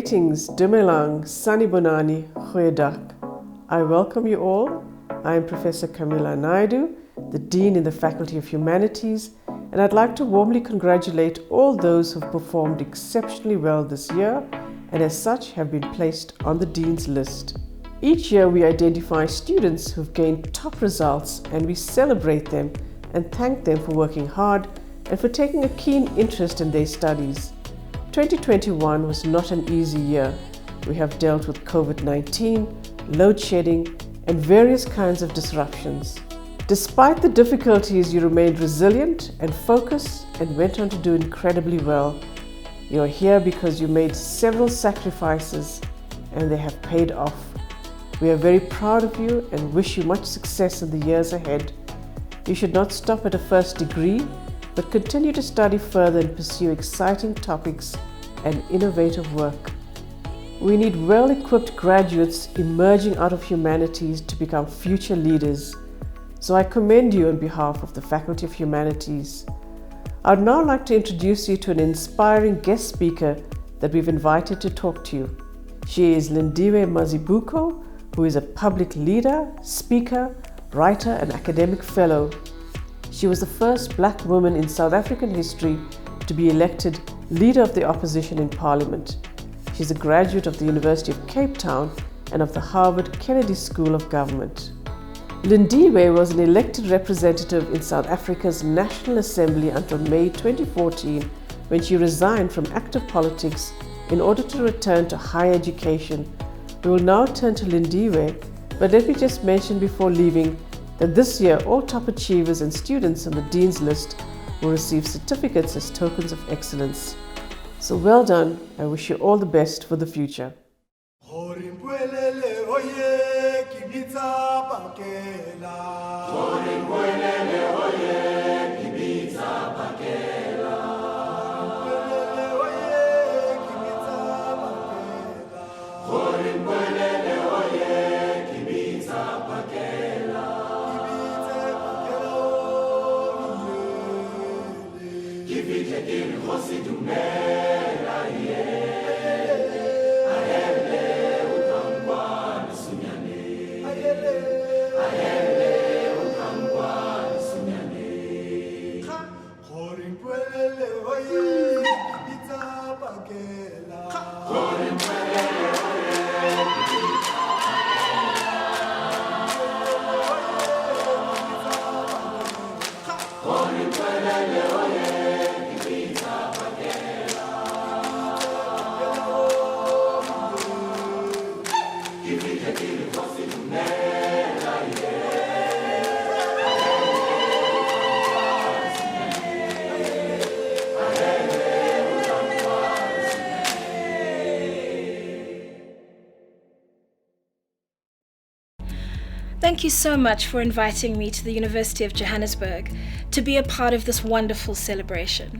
Greetings, Dumelang, Sanibonani, Goeiedag. I welcome you all. I am Professor Camilla Naidu, the Dean in the Faculty of Humanities, and I'd like to warmly congratulate all those who've performed exceptionally well this year and as such have been placed on the Dean's list. Each year we identify students who've gained top results and we celebrate them and thank them for working hard and for taking a keen interest in their studies. 2021 was not an easy year. We have dealt with COVID-19, load shedding, and various kinds of disruptions. Despite the difficulties, you remained resilient and focused and went on to do incredibly well. You are here because you made several sacrifices and they have paid off. We are very proud of you and wish you much success in the years ahead. You should not stop at a first degree, but continue to study further and pursue exciting topics and innovative work. We need well-equipped graduates emerging out of humanities to become future leaders. So I commend you on behalf of the Faculty of Humanities. I'd now like to introduce you to an inspiring guest speaker that we've invited to talk to you. She is Lindiwe Mazibuko, who is a public leader, speaker, writer, and academic fellow. She was the first Black woman in South African history to be elected Leader of the Opposition in Parliament. She's a graduate of the University of Cape Town and of the Harvard Kennedy School of Government. Lindiwe was an elected representative in South Africa's National Assembly until May 2014, when she resigned from active politics in order to return to higher education. We will now turn to Lindiwe, but let me just mention before leaving that this year all top achievers and students on the Dean's list will receive certificates as tokens of excellence. So well done. I wish you all the best for the future. Thank you so much for inviting me to the University of Johannesburg to be a part of this wonderful celebration.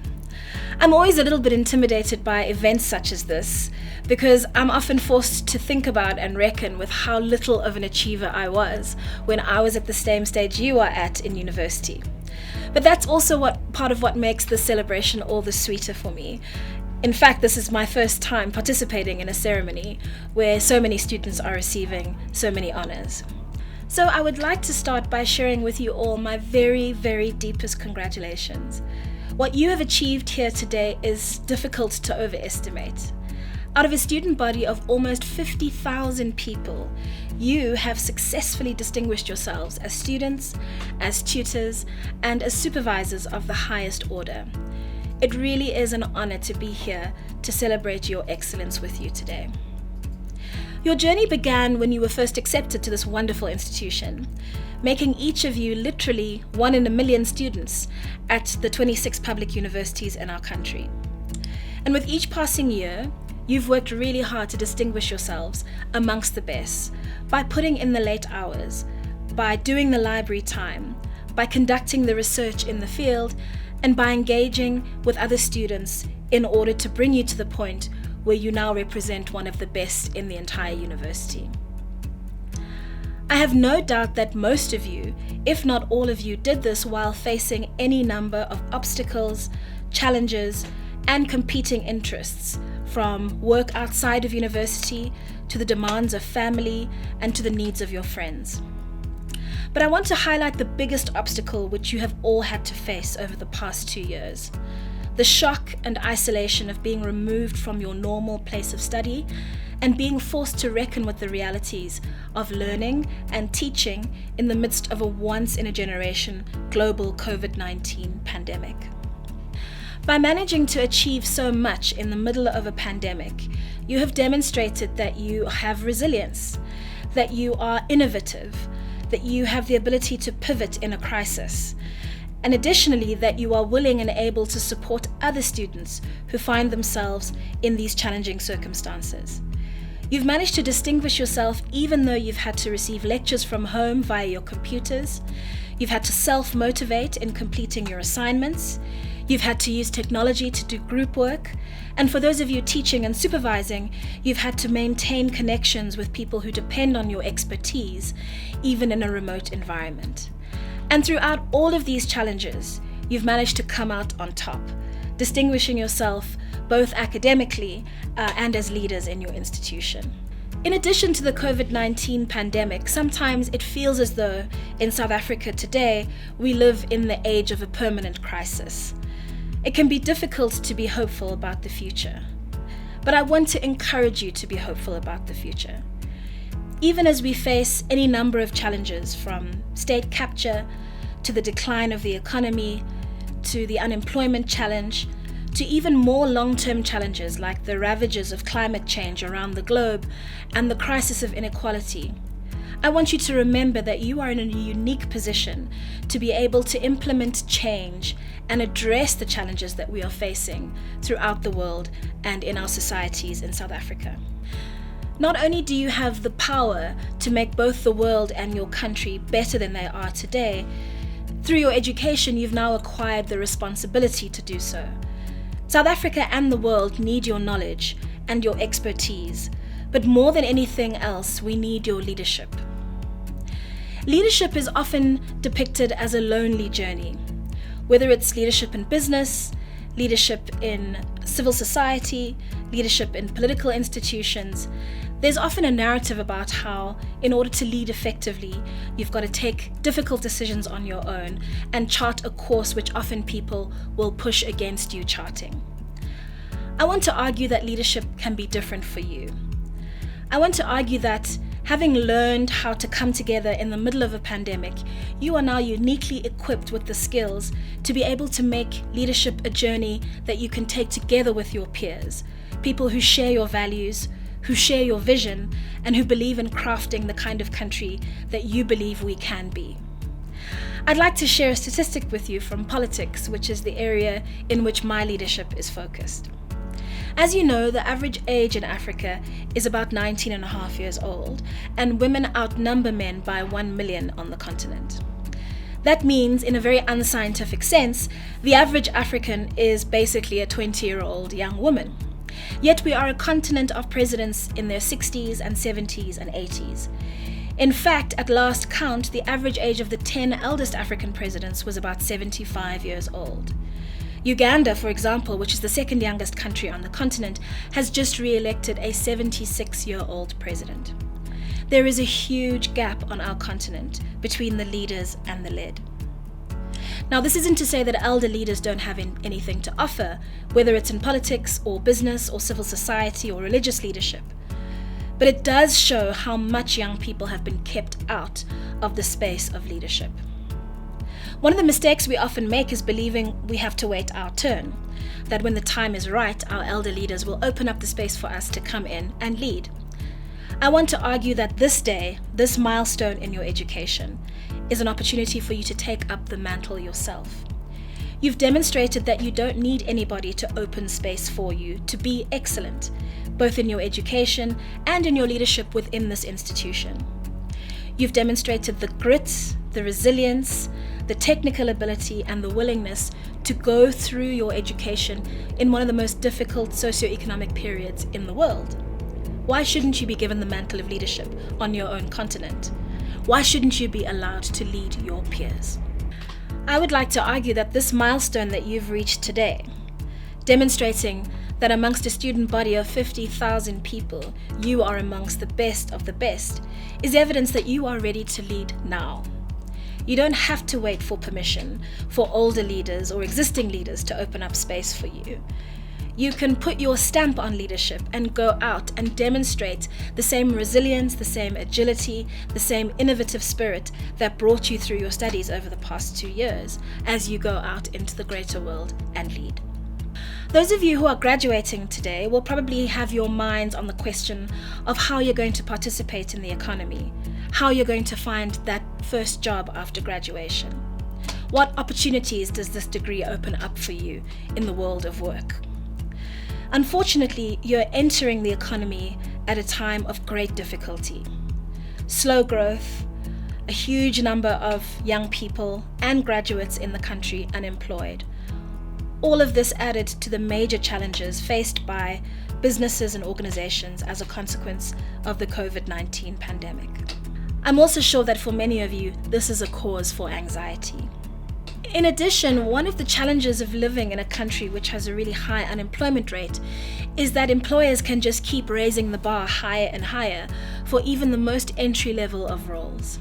I'm always a little bit intimidated by events such as this because I'm often forced to think about and reckon with how little of an achiever I was when I was at the same stage you are at in university. But that's also part of what makes this celebration all the sweeter for me. In fact, this is my first time participating in a ceremony where so many students are receiving so many honors. So I would like to start by sharing with you all my very, very deepest congratulations. What you have achieved here today is difficult to overestimate. Out of a student body of almost 50,000 people, you have successfully distinguished yourselves as students, as tutors, and as supervisors of the highest order. It really is an honor to be here to celebrate your excellence with you today. Your journey began when you were first accepted to this wonderful institution, making each of you literally 1 in a million students at the 26 public universities in our country. And with each passing year, you've worked really hard to distinguish yourselves amongst the best by putting in the late hours, by doing the library time, by conducting the research in the field, and by engaging with other students in order to bring you to the point where you now represent one of the best in the entire university. I have no doubt that most of you, if not all of you, did this while facing any number of obstacles, challenges, and competing interests, from work outside of university to the demands of family and to the needs of your friends. But I want to highlight the biggest obstacle which you have all had to face over the past 2 years: the shock and isolation of being removed from your normal place of study and being forced to reckon with the realities of learning and teaching in the midst of a once-in-a-generation global COVID-19 pandemic. By managing to achieve so much in the middle of a pandemic, you have demonstrated that you have resilience, that you are innovative, that you have the ability to pivot in a crisis, and additionally that you are willing and able to support other students who find themselves in these challenging circumstances. You've managed to distinguish yourself even though you've had to receive lectures from home via your computers. You've had to self-motivate in completing your assignments. You've had to use technology to do group work. And for those of you teaching and supervising, you've had to maintain connections with people who depend on your expertise, even in a remote environment. And throughout all of these challenges, you've managed to come out on top, distinguishing yourself both academically and as leaders in your institution. In addition to the COVID-19 pandemic, sometimes it feels as though in South Africa today, we live in the age of a permanent crisis. It can be difficult to be hopeful about the future, but I want to encourage you to be hopeful about the future. Even as we face any number of challenges, from state capture to the decline of the economy, to the unemployment challenge, to even more long-term challenges like the ravages of climate change around the globe and the crisis of inequality, I want you to remember that you are in a unique position to be able to implement change and address the challenges that we are facing throughout the world and in our societies in South Africa. Not only do you have the power to make both the world and your country better than they are today, through your education you've now acquired the responsibility to do so. South Africa and the world need your knowledge and your expertise, but more than anything else, we need your leadership. Leadership is often depicted as a lonely journey, whether it's leadership in business, leadership in civil society, leadership in political institutions. There's often a narrative about how, in order to lead effectively, you've got to take difficult decisions on your own and chart a course which often people will push against you charting. I want to argue that leadership can be different for you. I want to argue that having learned how to come together in the middle of a pandemic, you are now uniquely equipped with the skills to be able to make leadership a journey that you can take together with your peers, people who share your values, who share your vision, and who believe in crafting the kind of country that you believe we can be. I'd like to share a statistic with you from politics, which is the area in which my leadership is focused. As you know, the average age in Africa is about 19 and a half years old, and women outnumber men by 1 million on the continent. That means, in a very unscientific sense, the average African is basically a 20-year-old young woman. Yet we are a continent of presidents in their 60s and 70s and 80s. In fact, at last count, the average age of the 10 eldest African presidents was about 75 years old. Uganda, for example, which is the second youngest country on the continent, has just re-elected a 76-year-old president. There is a huge gap on our continent between the leaders and the led. Now, this isn't to say that elder leaders don't have anything to offer, whether it's in politics or business or civil society or religious leadership. But it does show how much young people have been kept out of the space of leadership. One of the mistakes we often make is believing we have to wait our turn, that when the time is right, our elder leaders will open up the space for us to come in and lead. I want to argue that this day, this milestone in your education, is an opportunity for you to take up the mantle yourself. You've demonstrated that you don't need anybody to open space for you to be excellent, both in your education and in your leadership within this institution. You've demonstrated the grit, the resilience, the technical ability, and the willingness to go through your education in one of the most difficult socioeconomic periods in the world. Why shouldn't you be given the mantle of leadership on your own continent? Why shouldn't you be allowed to lead your peers? I would like to argue that this milestone that you've reached today, demonstrating that amongst a student body of 50,000 people, you are amongst the best of the best, is evidence that you are ready to lead now. You don't have to wait for permission for older leaders or existing leaders to open up space for you. You can put your stamp on leadership and go out and demonstrate the same resilience, the same agility, the same innovative spirit that brought you through your studies over the past 2 years as you go out into the greater world and lead. Those of you who are graduating today will probably have your minds on the question of how you're going to participate in the economy, how you're going to find that first job after graduation. What opportunities does this degree open up for you in the world of work? Unfortunately, you're entering the economy at a time of great difficulty. Slow growth, a huge number of young people and graduates in the country unemployed. All of this added to the major challenges faced by businesses and organizations as a consequence of the COVID-19 pandemic. I'm also sure that for many of you, this is a cause for anxiety. In addition, one of the challenges of living in a country which has a really high unemployment rate is that employers can just keep raising the bar higher and higher for even the most entry level of roles.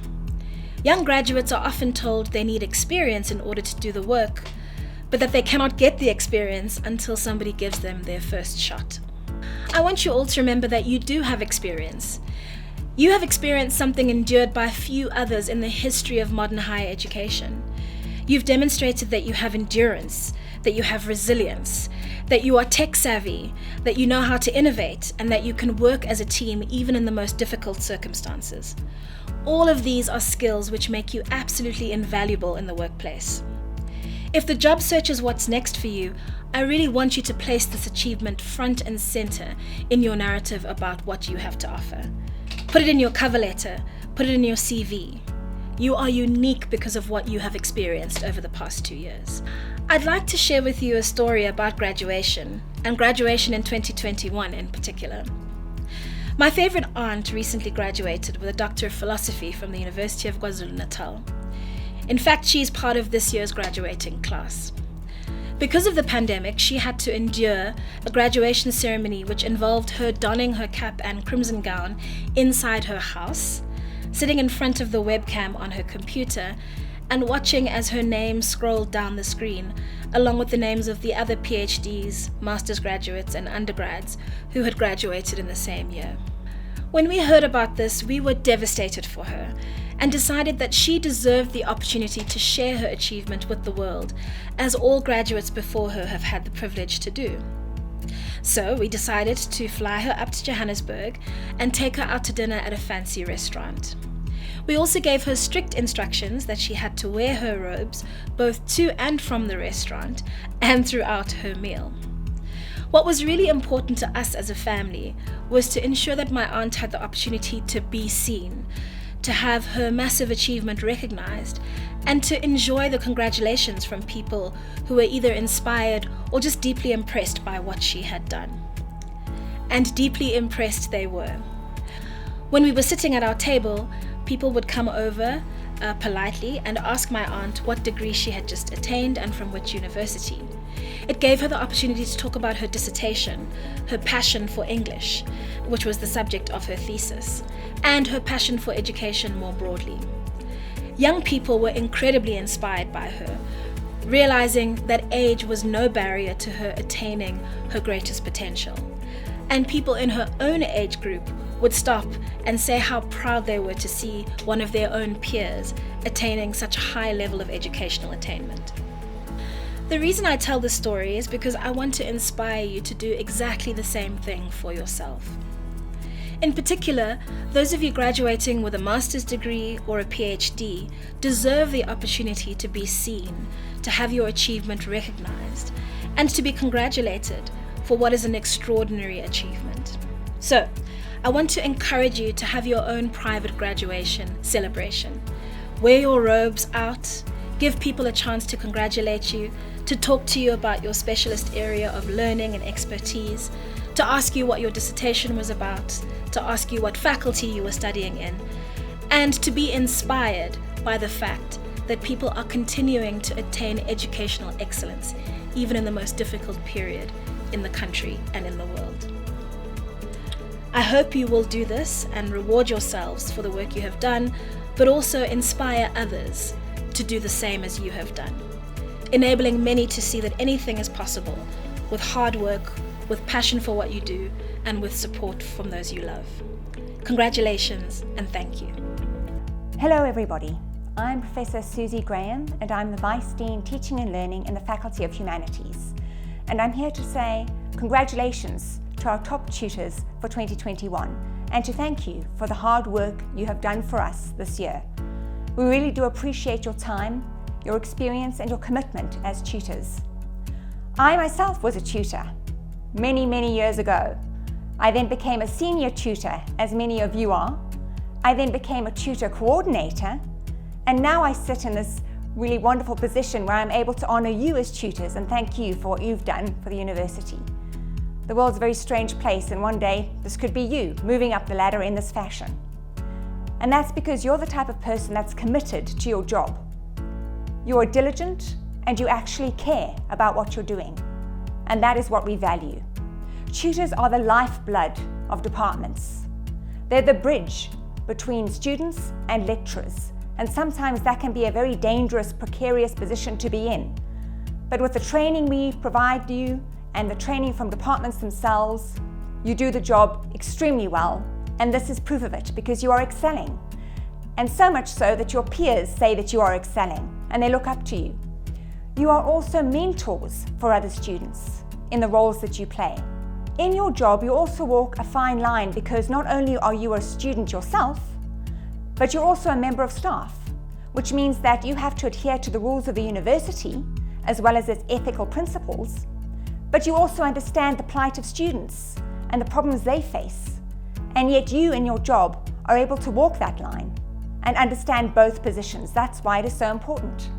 Young graduates are often told they need experience in order to do the work, but that they cannot get the experience until somebody gives them their first shot. I want you all to remember that you do have experience. You have experienced something endured by few others in the history of modern higher education. You've demonstrated that you have endurance, that you have resilience, that you are tech savvy, that you know how to innovate, and that you can work as a team even in the most difficult circumstances. All of these are skills which make you absolutely invaluable in the workplace. If the job search is what's next for you, I really want you to place this achievement front and center in your narrative about what you have to offer. Put it in your cover letter, put it in your CV. You are unique because of what you have experienced over the past 2 years. I'd like to share with you a story about graduation, and graduation in 2021 in particular. My favorite aunt recently graduated with a Doctor of Philosophy from the University of KwaZulu-Natal. In fact, she is part of this year's graduating class. Because of the pandemic, she had to endure a graduation ceremony which involved her donning her cap and crimson gown inside her house, sitting in front of the webcam on her computer, and watching as her name scrolled down the screen, along with the names of the other PhDs, master's graduates, and undergrads who had graduated in the same year. When we heard about this, we were devastated for her and decided that she deserved the opportunity to share her achievement with the world, as all graduates before her have had the privilege to do. So we decided to fly her up to Johannesburg and take her out to dinner at a fancy restaurant. We also gave her strict instructions that she had to wear her robes both to and from the restaurant and throughout her meal. What was really important to us as a family was to ensure that my aunt had the opportunity to be seen, to have her massive achievement recognized, and to enjoy the congratulations from people who were either inspired or just deeply impressed by what she had done. And deeply impressed they were. When we were sitting at our table, people would come over politely and ask my aunt what degree she had just attained and from which university. It gave her the opportunity to talk about her dissertation, her passion for English, which was the subject of her thesis, and her passion for education more broadly. Young people were incredibly inspired by her, realizing that age was no barrier to her attaining her greatest potential. And people in her own age group would stop and say how proud they were to see one of their own peers attaining such a high level of educational attainment. The reason I tell this story is because I want to inspire you to do exactly the same thing for yourself. In particular, those of you graduating with a master's degree or a PhD deserve the opportunity to be seen, to have your achievement recognized, and to be congratulated for what is an extraordinary achievement. So, I want to encourage you to have your own private graduation celebration. Wear your robes out, give people a chance to congratulate you, to talk to you about your specialist area of learning and expertise, to ask you what your dissertation was about, to ask you what faculty you were studying in, and to be inspired by the fact that people are continuing to attain educational excellence, even in the most difficult period in the country and in the world. I hope you will do this and reward yourselves for the work you have done, but also inspire others to do the same as you have done, enabling many to see that anything is possible with hard work, with passion for what you do, and with support from those you love. Congratulations and thank you. Hello everybody, I'm Professor Susie Graham and I'm the Vice Dean Teaching and Learning in the Faculty of Humanities. And I'm here to say congratulations to our top tutors for 2021 and to thank you for the hard work you have done for us this year. We really do appreciate your time, your experience and your commitment as tutors. I myself was a tutor many years ago. I then became a senior tutor, as many of you are. I then became a tutor coordinator, and now I sit in this really wonderful position where I'm able to honour you as tutors and thank you for what you've done for the university. The world's a very strange place, and one day this could be you moving up the ladder in this fashion. And that's because you're the type of person that's committed to your job. You're diligent and you actually care about what you're doing. And that is what we value. Tutors are the lifeblood of departments. They're the bridge between students and lecturers. And sometimes that can be a very dangerous, precarious position to be in. But with the training we provide you and the training from departments themselves, you do the job extremely well, and this is proof of it because you are excelling. And so much so that your peers say that you are excelling and they look up to you. You are also mentors for other students in the roles that you play. In your job, you also walk a fine line because not only are you a student yourself, but you're also a member of staff, which means that you have to adhere to the rules of the university as well as its ethical principles. But you also understand the plight of students and the problems they face. And yet you in your job are able to walk that line and understand both positions. That's why it is so important.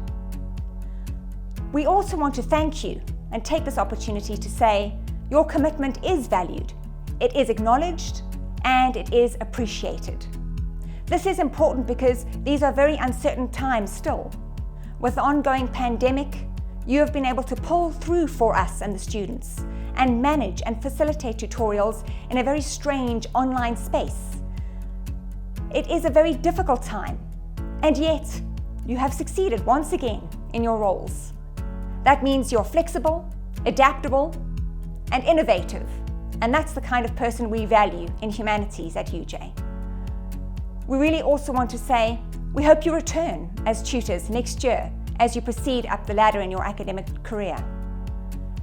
We also want to thank you and take this opportunity to say your commitment is valued, it is acknowledged, and it is appreciated. This is important because these are very uncertain times still. With the ongoing pandemic, you have been able to pull through for us and the students and manage and facilitate tutorials in a very strange online space. It is a very difficult time, and yet you have succeeded once again in your roles. That means you're flexible, adaptable, and innovative, and that's the kind of person we value in humanities at UJ. We really also want to say we hope you return as tutors next year as you proceed up the ladder in your academic career.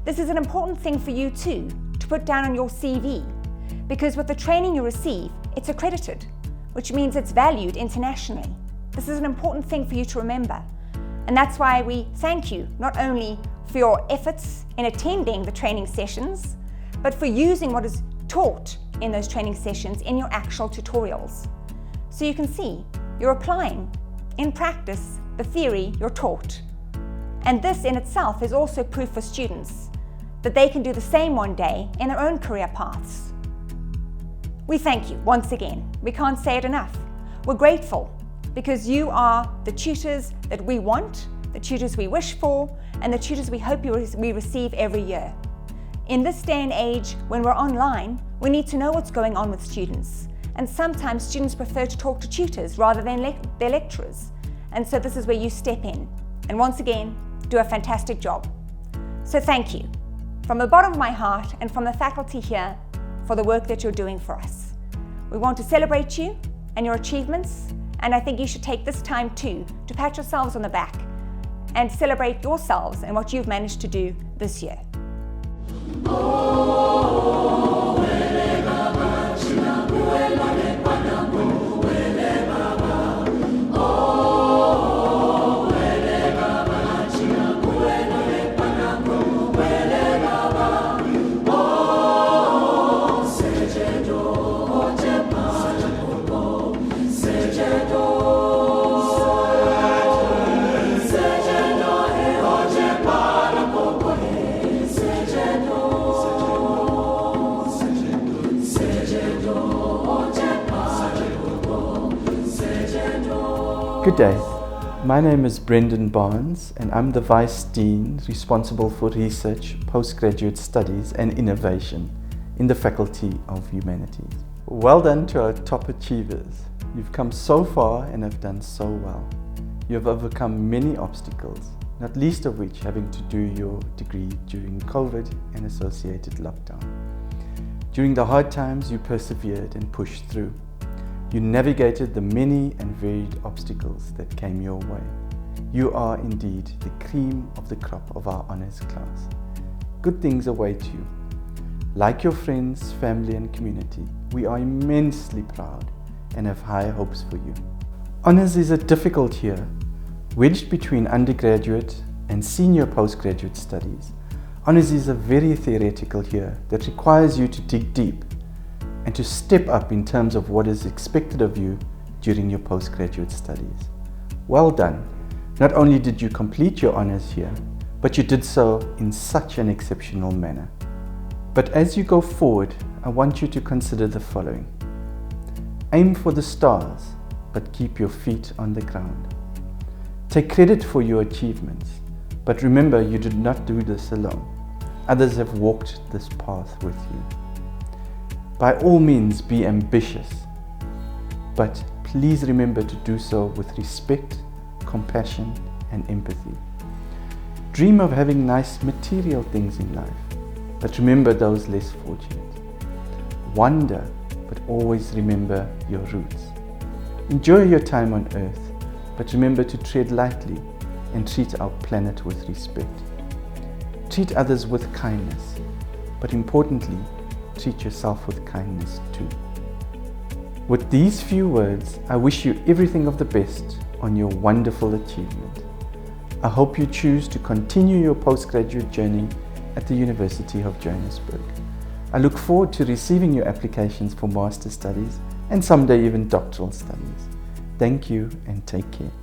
This is an important thing for you too, to put down on your CV, because with the training you receive, it's accredited, which means it's valued internationally. This is an important thing for you to remember. And that's why we thank you not only for your efforts in attending the training sessions, but for using what is taught in those training sessions in your actual tutorials. So you can see you're applying in practice the theory you're taught. And this in itself is also proof for students that they can do the same one day in their own career paths. We thank you once again. We can't say it enough. We're grateful because you are the tutors that we want, the tutors we wish for, and the tutors we hope we receive every year. In this day and age, when we're online, we need to know what's going on with students. And sometimes students prefer to talk to tutors rather than their lecturers. And so this is where you step in. And once again, do a fantastic job. So thank you, from the bottom of my heart and from the faculty here, for the work that you're doing for us. We want to celebrate you and your achievements, and I think you should take this time too to pat yourselves on the back and celebrate yourselves and what you've managed to do this year. Good day. My name is Brendan Barnes and I'm the Vice Dean responsible for research, postgraduate studies and innovation in the Faculty of Humanities. Well done to our top achievers. You've come so far and have done so well. You have overcome many obstacles, not least of which having to do your degree during COVID and associated lockdown. During the hard times, you persevered and pushed through. You navigated the many and varied obstacles that came your way. You are indeed the cream of the crop of our honours class. Good things await you. Like your friends, family and community, we are immensely proud and have high hopes for you. Honours is a difficult year, wedged between undergraduate and senior postgraduate studies. Honours is a very theoretical year that requires you to dig deep and to step up in terms of what is expected of you during your postgraduate studies. Well done! Not only did you complete your honours here, but you did so in such an exceptional manner. But as you go forward, I want you to consider the following. Aim for the stars, but keep your feet on the ground. Take credit for your achievements, but remember you did not do this alone. Others have walked this path with you. By all means, be ambitious, but please remember to do so with respect, compassion, and empathy. Dream of having nice material things in life, but remember those less fortunate. Wonder, but always remember your roots. Enjoy your time on Earth, but remember to tread lightly and treat our planet with respect. Treat others with kindness, but importantly, treat yourself with kindness too. With these few words, I wish you everything of the best on your wonderful achievement. I hope you choose to continue your postgraduate journey at the University of Johannesburg. I look forward to receiving your applications for master's studies and someday even doctoral studies. Thank you and take care.